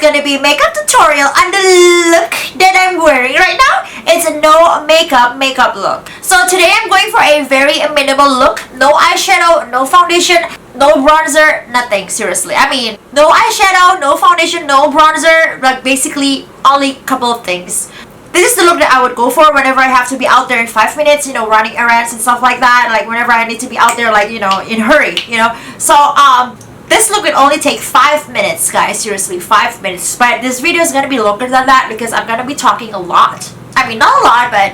gonna be makeup tutorial on the look that I'm wearing right now. It's a no makeup look. So today I'm going for a very minimal look. No eyeshadow, no foundation, no bronzer, nothing, seriously. I mean, no eyeshadow, no foundation, no bronzer, like basically only a couple of things. This is the look that I would go for whenever I have to be out there in 5 minutes, you know, running errands and stuff like that. Like whenever I need to be out there, like, you know, in a hurry, you know. So, this look will only take 5 minutes, guys. Seriously, 5 minutes. But this video is gonna be longer than that because I'm gonna be talking a lot. I mean, not a lot, but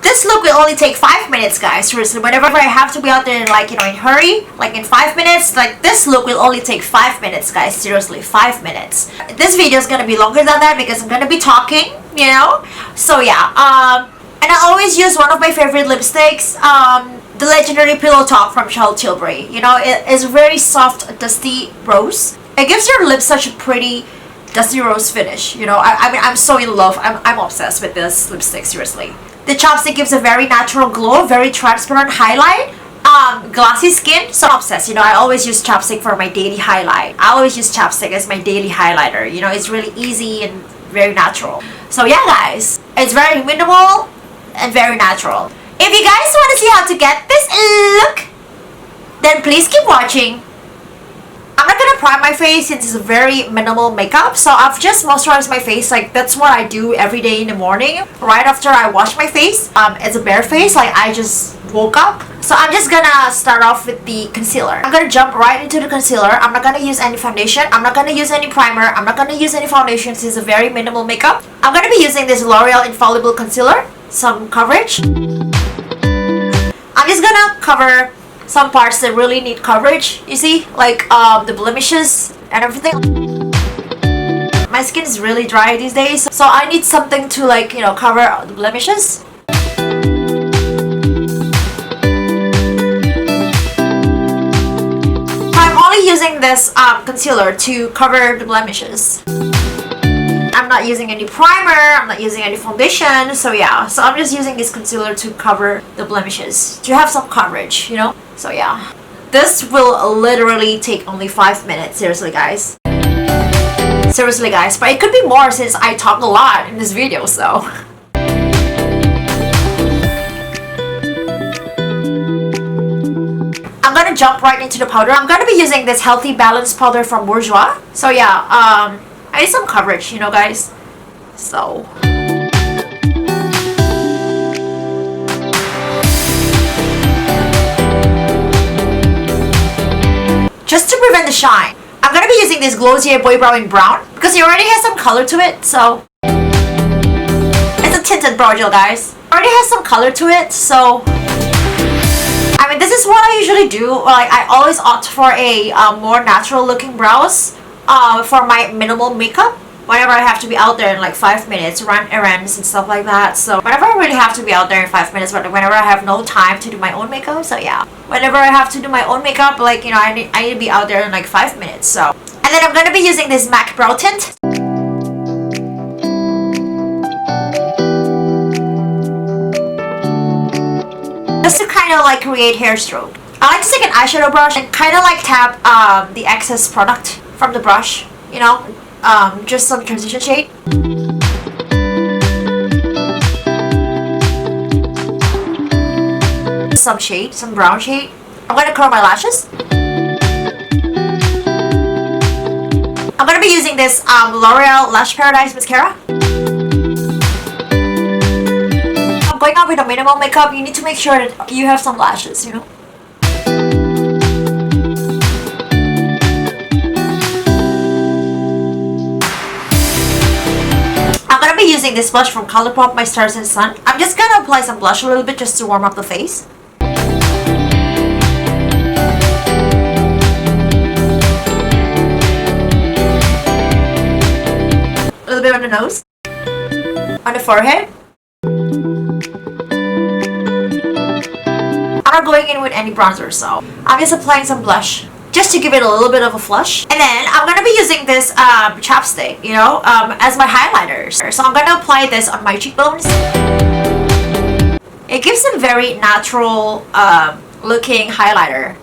this look will only take 5 minutes, guys. Seriously, whenever I have to be out there in, like, you know, in hurry, like in 5 minutes, like this look will only take 5 minutes, guys. Seriously, 5 minutes. This video is gonna be longer than that because I'm gonna be talking, you know. So yeah, and I always use one of my favorite lipsticks, the legendary Pillow Talk from Tilbury. You know, it is very soft, dusty rose. It gives your lips such a pretty dusty rose finish. You know, I mean, I'm so in love. I'm obsessed with this lipstick, seriously. The chapstick gives a very natural glow, very transparent highlight, glossy skin. So I'm obsessed. You know, I always use chapstick for my daily highlight. I always use chapstick as my daily highlighter. You know, it's really easy and very natural. So yeah, guys, it's very minimal and very natural. If you guys want to see how to get this look, then please keep watching. I'm not gonna prime my face since it's a very minimal makeup, so I've just moisturized my face. Like that's what I do every day in the morning right after I wash my face. It's a bare face, like I just woke up. So I'm just gonna start off with the concealer. I'm gonna jump right into the concealer. I'm not gonna use any foundation. I'm not gonna use any primer. I'm not gonna use any foundation since it's a very minimal makeup. I'm gonna be using this L'Oreal Infallible concealer. Some coverage. I'm just gonna cover some parts that really need coverage, you see, like the blemishes and everything. My skin is really dry these days, so I need something to, like, you know, cover the blemishes. I'm only using this concealer to cover the blemishes. I'm not using any primer, I'm not using any foundation, so yeah. So I'm just using this concealer to cover the blemishes, to have some coverage, you know? So yeah. This will literally take only 5 minutes, seriously guys. Seriously guys, but it could be more since I talk a lot in this video, so. I'm gonna jump right into the powder. I'm gonna be using this Healthy Balance powder from Bourjois. So yeah, I need some coverage, you know, guys. So just to prevent the shine, I'm gonna be using this Glossier Boy Brow in brown because it already has some color to it. So it's a tinted brow gel, guys. Already has some color to it, so I mean, this is what I usually do. Like, I always opt for a more natural looking brows for my minimal makeup whenever I have to be out there in like 5 minutes, run errands and stuff like that. So whenever I really have to be out there in 5 minutes, but whenever I have no time to do my own makeup, so yeah. Whenever I have to do my own makeup, like, you know, I need to be out there in like 5 minutes, so. And then I'm gonna be using this MAC Brow Tint. Just to kind of like create hair stroke. I like to take an eyeshadow brush and kind of like tap the excess product from the brush, you know, just some transition shade. Some shade, some brown shade. I'm gonna curl my lashes. I'm gonna be using this L'Oreal Lash Paradise Mascara. Going out with a minimal makeup, you need to make sure that you have some lashes, you know. I'm gonna be using this blush from Colourpop, My Stars and Sun. I'm just gonna apply some blush a little bit just to warm up the face. A little bit on the nose, on the forehead. I'm not going in with any bronzer, so I'm just applying some blush just to give it a little bit of a flush. And then I'm gonna be using this chapstick, you know, as my highlighters. So I'm gonna apply this on my cheekbones. It gives a very natural looking highlighter.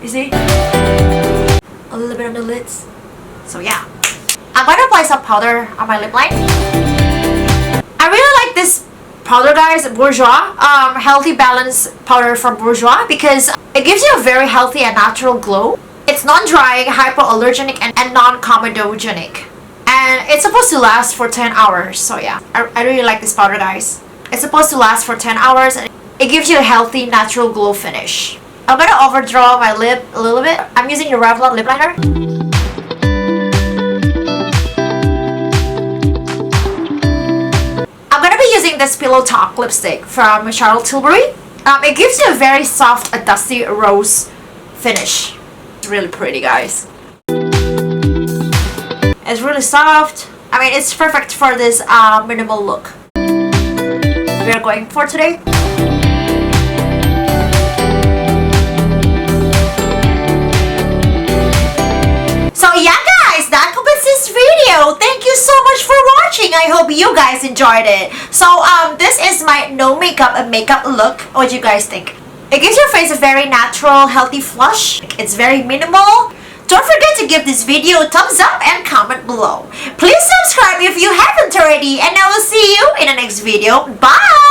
You see? A little bit on the lids. So yeah. I'm gonna apply some powder on my lip line. I really like this powder, guys, Bourjois, healthy balance powder from Bourjois, because it gives you a very healthy and natural glow. It's non-drying, hypoallergenic, and non-comedogenic. And it's supposed to last for 10 hours. So yeah, I really like this powder, guys. It's supposed to last for 10 hours and it gives you a healthy, natural glow finish. I'm gonna overdraw my lip a little bit. I'm using the Revlon lip liner. I'm gonna be using this Pillow Talk lipstick from Tilbury. It gives you a very soft, a dusty rose finish. It's really pretty, guys. It's really soft. I mean, it's perfect for this minimal look we are going for today. So yeah, guys, that completes this video. Thank you so much for watching. I hope you guys enjoyed it. So this is my no makeup and makeup look. What do you guys think? It gives your face a very natural, healthy flush. It's very minimal. Don't forget to give this video a thumbs up and comment below. Please subscribe if you haven't already, and I will see you in the next video. Bye!